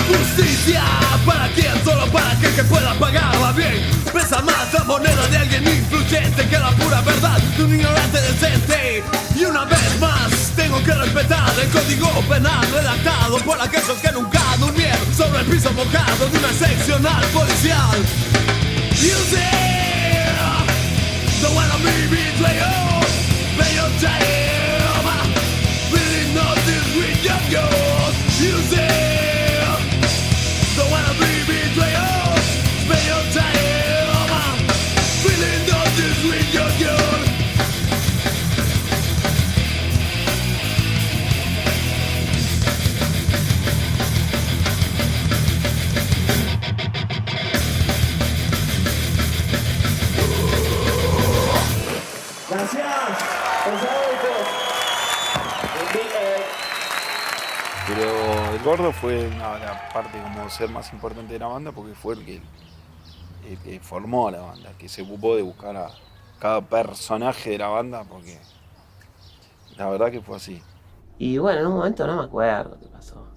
[SPEAKER 21] Justicia, ¿para quién? Solo para aquel que pueda pagarla bien. Pesa más la moneda de alguien influyente que la pura verdad de un ignorante decente. Y una vez más tengo que respetar el código penal redactado por aquellos que nunca durmieron sobre el piso mojado de una seccional policial. You say, don't wanna be betrayed, play your time, really know this with your girls. You say, don't wanna be betrayed, spend your time, really know this with your girls.
[SPEAKER 7] Pero el Gordo fue la parte como ser más importante de la banda porque fue el que formó la banda, que se ocupó de buscar a cada personaje de la banda, porque la verdad que fue así.
[SPEAKER 1] Y bueno, en un momento no me acuerdo qué pasó.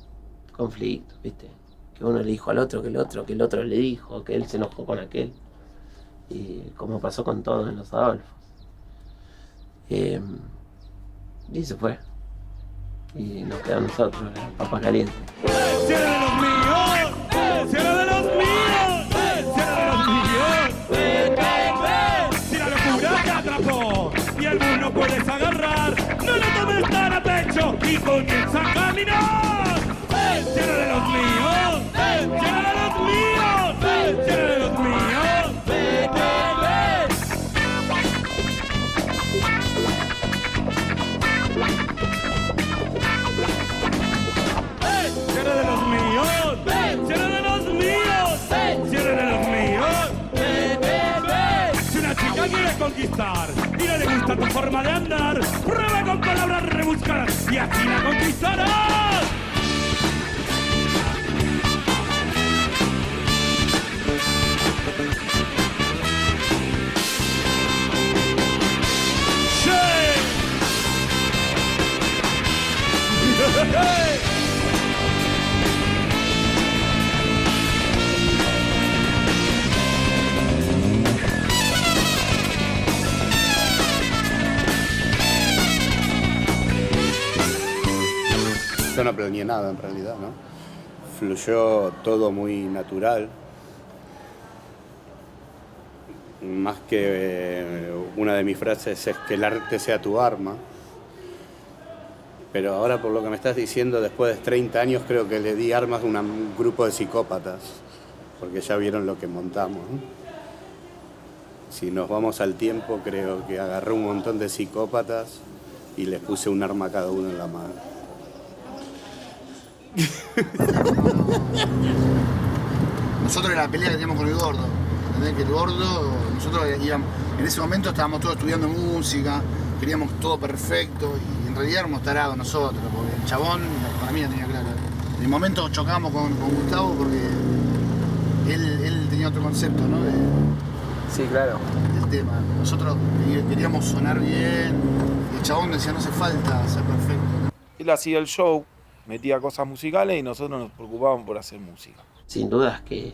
[SPEAKER 1] Conflicto, ¿viste? Que uno le dijo al otro, que el otro le dijo, que él se enojó con aquel. Y como pasó con todos en los Adolfos. Y se fue. Y nos quedamos nosotros, papas calientes.
[SPEAKER 3] ¡El cielo de los míos! ¡El cielo de los míos! ¡El cielo de los míos! ¡Ven, ven, ven! Si la locura te atrapó y el mundo no puedes agarrar, no lo tomes tan a pecho y comienza a caminar. ¡El cielo de los míos! ¡El cielo de los míos! ¡El cielo de los míos! ¡Ven, ven! conquistar y no le gusta tu forma de andar, prueba con palabras rebuscadas y así la conquistarás.
[SPEAKER 10] Yo no planeé nada en realidad, ¿no? Fluyó todo muy natural. Más que una de mis frases es que el arte sea tu arma. Pero ahora, por lo que me estás diciendo, después de 30 años, creo que le di armas a un grupo de psicópatas, porque ya vieron lo que montamos, ¿no? Si nos vamos al tiempo, creo que agarré un montón de psicópatas y les puse un arma a cada uno en la mano.
[SPEAKER 11] Nosotros era la pelea que teníamos con el gordo. ¿Entendés? Que el gordo, nosotros íbamos, en ese momento estábamos todos estudiando música, queríamos todo perfecto y en realidad éramos tarados nosotros, porque el chabón para mí no tenía claro. En el momento chocamos con Gustavo porque él tenía otro concepto, ¿no?
[SPEAKER 19] Sí, claro.
[SPEAKER 11] Del tema. Nosotros queríamos sonar bien y el chabón decía no hace falta ser perfecto.
[SPEAKER 7] Él hacía el show, metía cosas musicales y nosotros nos preocupábamos por hacer música.
[SPEAKER 1] Sin dudas que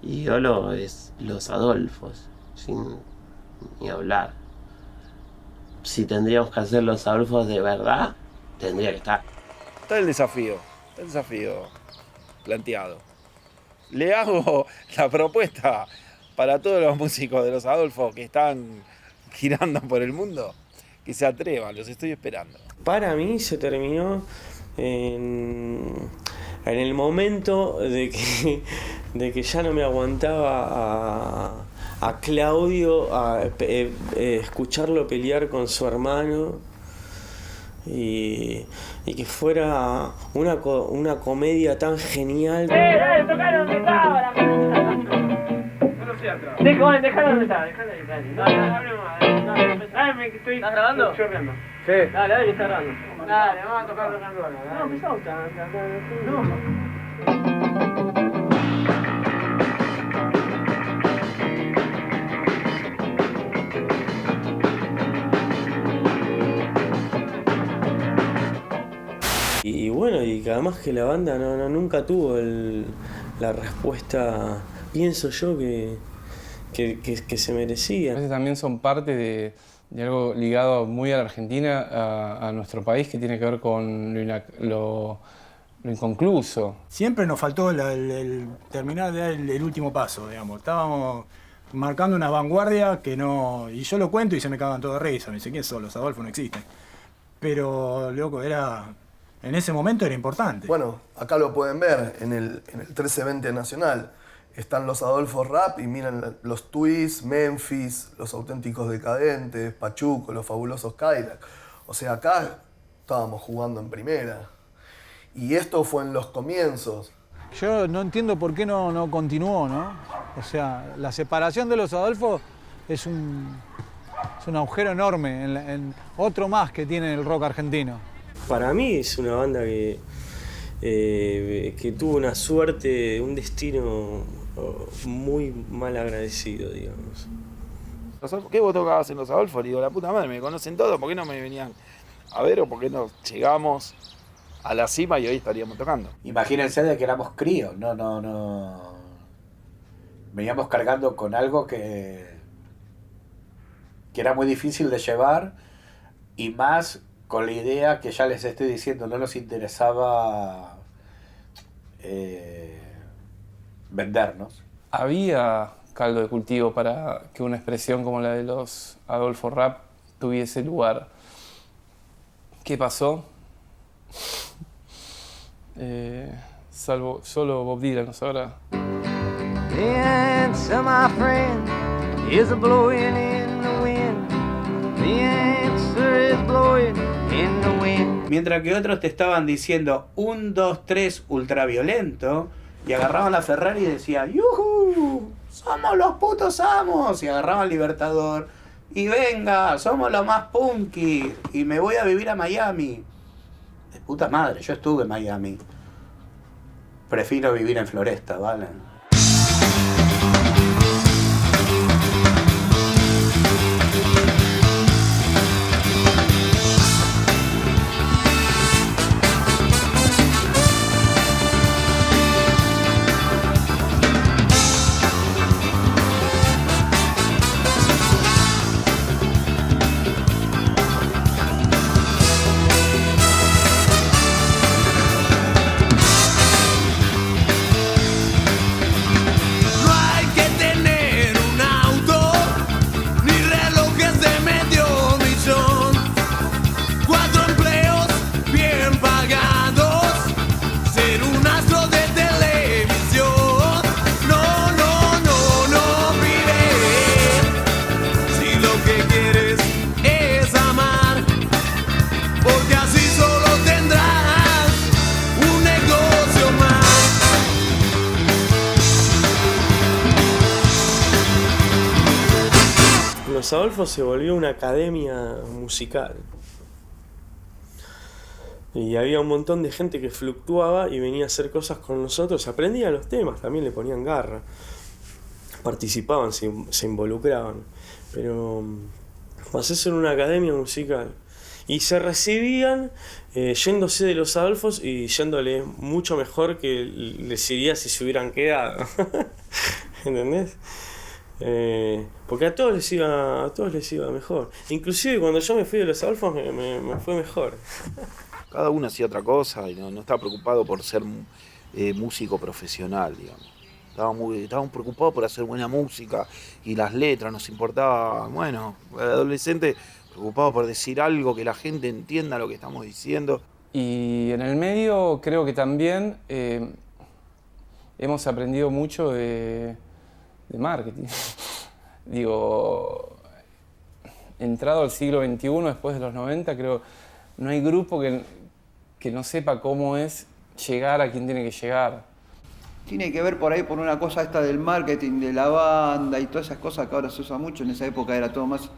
[SPEAKER 1] ídolo es Los Adolfos, sin ni hablar. Si tendríamos que hacer Los Adolfos de verdad, tendría que estar.
[SPEAKER 7] Está el desafío planteado. Le hago la propuesta para todos los músicos de Los Adolfos que están girando por el mundo, que se atrevan, los estoy esperando.
[SPEAKER 6] Para mí se terminó en el momento de que ya no me aguantaba a Claudio escucharlo pelear con su hermano y que fuera una comedia tan genial.
[SPEAKER 3] Dejalo donde está. Dejalo donde está. Dale, que estoy. ¿Estás grabando? Chorreando.
[SPEAKER 19] Sí.
[SPEAKER 3] Dale, que está grabando. Dale, vamos a tocar rock and roll. No, empezamos.
[SPEAKER 6] Y bueno, y además que la banda nunca tuvo la respuesta, pienso yo, que se merecía.
[SPEAKER 19] A veces también son parte de algo ligado muy a la Argentina, a nuestro país, que tiene que ver con lo inconcluso.
[SPEAKER 2] Siempre nos faltó el terminar de dar el último paso, digamos. Estábamos marcando una vanguardia que no... Y yo lo cuento y se me cagan todos de risa. Me dicen, ¿quiénes son? Los Adolfos no existen. Pero, loco, en ese momento era importante.
[SPEAKER 4] Bueno, acá lo pueden ver en el 1320 Nacional. Están los Adolfos Rap y miren los Twists, Memphis, los Auténticos Decadentes, Pachuco, los Fabulosos Cadillac. O sea, acá estábamos jugando en primera. Y esto fue en los comienzos.
[SPEAKER 13] Yo no entiendo por qué no continuó, ¿no? O sea, la separación de los Adolfos es un agujero enorme, en otro más que tiene el rock argentino.
[SPEAKER 6] Para mí es una banda que tuvo una suerte, un destino muy mal agradecido, digamos.
[SPEAKER 7] ¿Qué vos tocabas en Los Adolfos? Le digo, la puta madre, me conocen todos, ¿por qué no me venían a ver o por qué no llegamos a la cima y hoy estaríamos tocando?
[SPEAKER 10] Imagínense de que éramos críos, no. Veníamos cargando con algo que era muy difícil de llevar y más con la idea que ya les estoy diciendo, no nos interesaba vendernos.
[SPEAKER 19] Había caldo de cultivo para que una expresión como la de los Adolfo Rap tuviese lugar. ¿Qué pasó? Solo Bob Dylan lo sabrá.
[SPEAKER 27] The answer, my friend, is a blowing in the wind. The answer is blowing in the wind.
[SPEAKER 10] Mientras que otros te estaban diciendo 1, 2, 3 ultraviolento y agarraban la Ferrari y decían ¡yujú! ¡Somos los putos amos! Y agarraban Libertador Y venga, somos los más punky y me voy a vivir a Miami. De puta madre, yo estuve en Miami. Prefiero vivir en Floresta, ¿vale?
[SPEAKER 6] Los Adolfos se volvió una academia musical. Y había un montón de gente que fluctuaba y venía a hacer cosas con nosotros. Aprendían los temas, también le ponían garra. Participaban, se involucraban. Pero pasé a ser una academia musical. Y se recibían yéndose de los Adolfos y yéndole mucho mejor que les iría si se hubieran quedado. ¿Entendés? Porque a todos les iba mejor. Inclusive cuando yo me fui de los Adolfos me fue mejor.
[SPEAKER 7] Cada uno hacía otra cosa y no estaba preocupado por ser músico profesional, digamos. Estábamos preocupados por hacer buena música y las letras, nos importaba, bueno, adolescente preocupado por decir algo que la gente entienda lo que estamos diciendo.
[SPEAKER 19] Y en el medio creo que también hemos aprendido mucho de marketing. Digo, entrado al siglo XXI, después de los 90, creo no hay grupo que no sepa cómo es llegar a quien tiene que llegar.
[SPEAKER 5] Tiene que ver por ahí por una cosa esta del marketing, de la banda y todas esas cosas que ahora se usa mucho. En esa época era todo más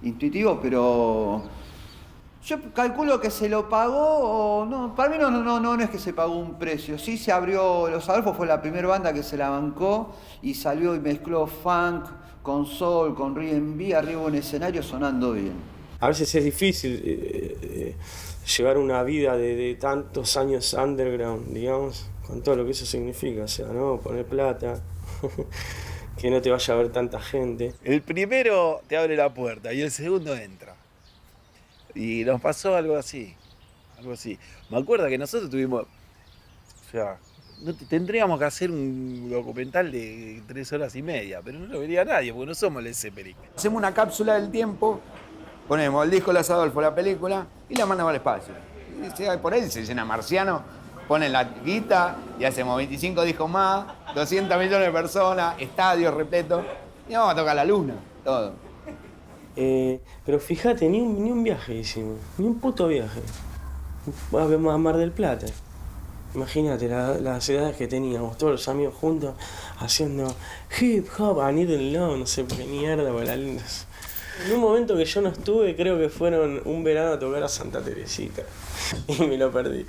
[SPEAKER 5] intuitivo, pero yo calculo que se lo pagó, o no, para mí no es que se pagó un precio. Sí se abrió, Los Adolfos fue la primera banda que se la bancó y salió y mezcló funk con soul, con R&B, arriba en un escenario sonando bien.
[SPEAKER 6] A veces es difícil llevar una vida de tantos años underground, digamos, con todo lo que eso significa, o sea, ¿no? Poner plata, que no te vaya a ver tanta gente.
[SPEAKER 7] El primero te abre la puerta y el segundo entra. Y nos pasó algo así. Me acuerdo que nosotros tuvimos, o sea, tendríamos que hacer un documental de 3 horas y media, pero no lo vería nadie, porque no somos Led Zeppelin.
[SPEAKER 8] Hacemos una cápsula del tiempo, ponemos el disco Los Adolfos, la película, y la mandamos al espacio. Y por ahí se llena Marciano, ponen la guita y hacemos 25 discos más, 200 millones de personas, estadios repletos, y vamos a tocar la luna, todo.
[SPEAKER 6] Pero fíjate, ni un viaje hicimos, ni un puto viaje. Vamos a Mar del Plata. Imagínate las edades que teníamos, todos los amigos juntos, haciendo hip hop, I need love, no sé por qué mierda, por la luna. En un momento que yo no estuve, creo que fueron un verano a tocar a Santa Teresita. Y me lo perdí.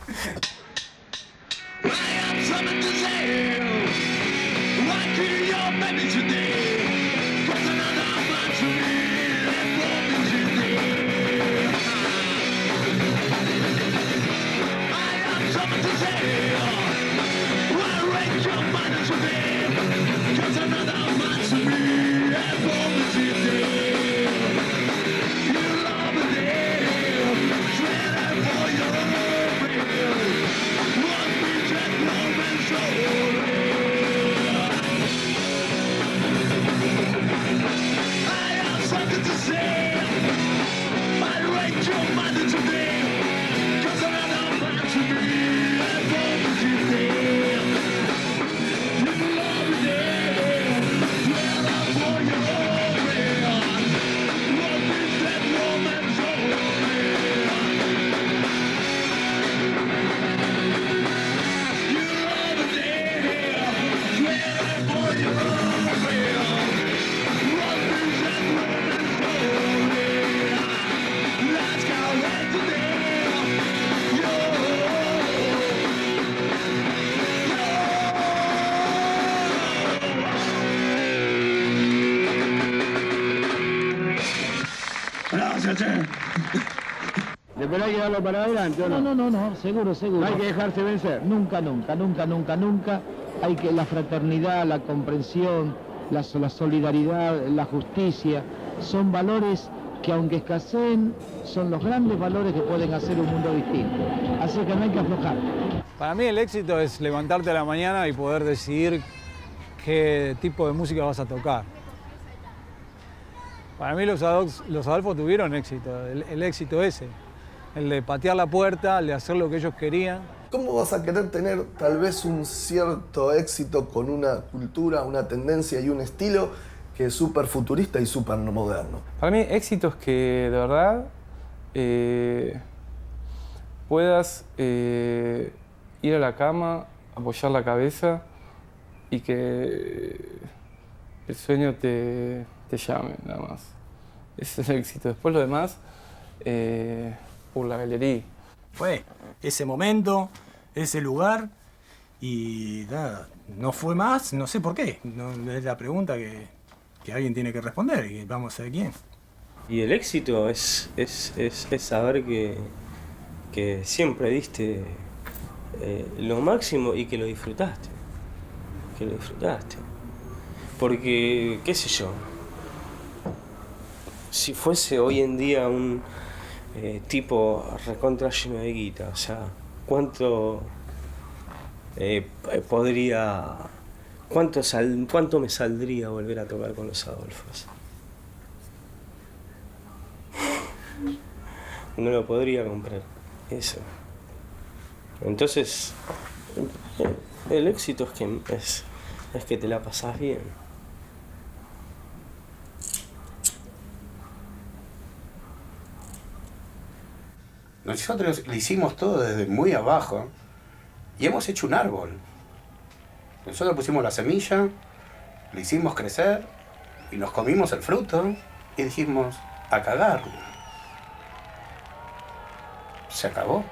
[SPEAKER 9] Pero hay que darlo para adelante, ¿o no?
[SPEAKER 14] No, seguro.
[SPEAKER 9] No hay que dejarse vencer.
[SPEAKER 14] Nunca. Hay que la fraternidad, la comprensión, la solidaridad, la justicia, son valores que aunque escaseen, son los grandes valores que pueden hacer un mundo distinto. Así que no hay que aflojar.
[SPEAKER 13] Para mí el éxito es levantarte a la mañana y poder decidir qué tipo de música vas a tocar. Para mí los Adolfos tuvieron éxito, el éxito ese, el de patear la puerta, el de hacer lo que ellos querían.
[SPEAKER 4] ¿Cómo vas a querer tener tal vez un cierto éxito con una cultura, una tendencia y un estilo que es súper futurista y súper moderno?
[SPEAKER 19] Para mí éxito es que de verdad puedas ir a la cama, apoyar la cabeza y que el sueño te llame, nada más. Ese es el éxito. Después lo demás, por la galería.
[SPEAKER 2] Fue ese momento, ese lugar y nada, no fue más, no sé por qué. No, es la pregunta que alguien tiene que responder y vamos a ver quién.
[SPEAKER 6] Y el éxito es saber que siempre diste lo máximo y que lo disfrutaste. Porque, qué sé yo, si fuese hoy en día un tipo recontra lleno de guita, o sea, ¿cuánto cuánto me saldría volver a tocar con los Adolfos? No lo podría comprar, eso. Entonces, el éxito es que te la pasás bien.
[SPEAKER 10] Nosotros le hicimos todo desde muy abajo y hemos hecho un árbol. Nosotros pusimos la semilla, le hicimos crecer y nos comimos el fruto y dijimos, a cagar. Se acabó.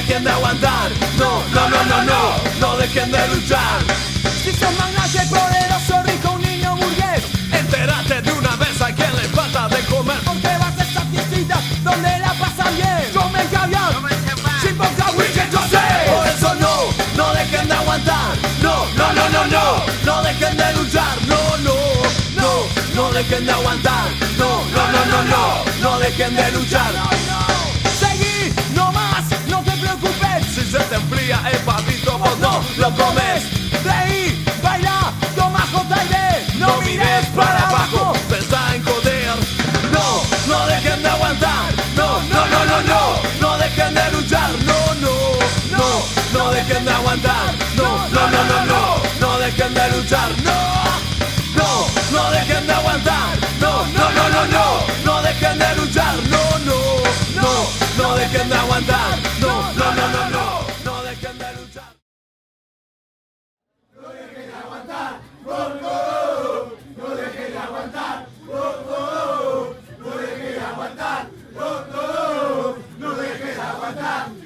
[SPEAKER 21] dejen de aguantar, no, no, no, no, no, no dejen de luchar.
[SPEAKER 3] Si sos magnate, poderoso, rico, un niño burgués,
[SPEAKER 21] entérate de una vez a quien le falta de comer.
[SPEAKER 3] Porque vas a esta fiestita donde la pasan bien. Comen caviar, sin poca whisky, yo sé.
[SPEAKER 21] Por eso no, no dejen de aguantar, no, no, no, no, no, no dejen de luchar, no, no, no, no dejen de aguantar, no, no, no, no, no, no dejen de luchar.
[SPEAKER 3] Seguí, no más, no te preocupes.
[SPEAKER 21] Si se te enfría el patito, vos no lo comes.
[SPEAKER 3] Reí, baila, toma JD, no mires para abajo,
[SPEAKER 21] pensá en joder. No, no dejen de aguantar, no, no, no, no, no, no dejen de luchar, no, no, no, no dejen de aguantar, no, no, no, no, no, no dejen de luchar, no, no, no dejen de aguantar, no, no, no, no, no, no dejen de luchar, no, no, no, no dejen de aguantar, no, no, no, no, no, no dejen de luchar.
[SPEAKER 3] No dejen de aguantar, no dejen de aguantar, no dejen de aguantar, no dejen de aguantar.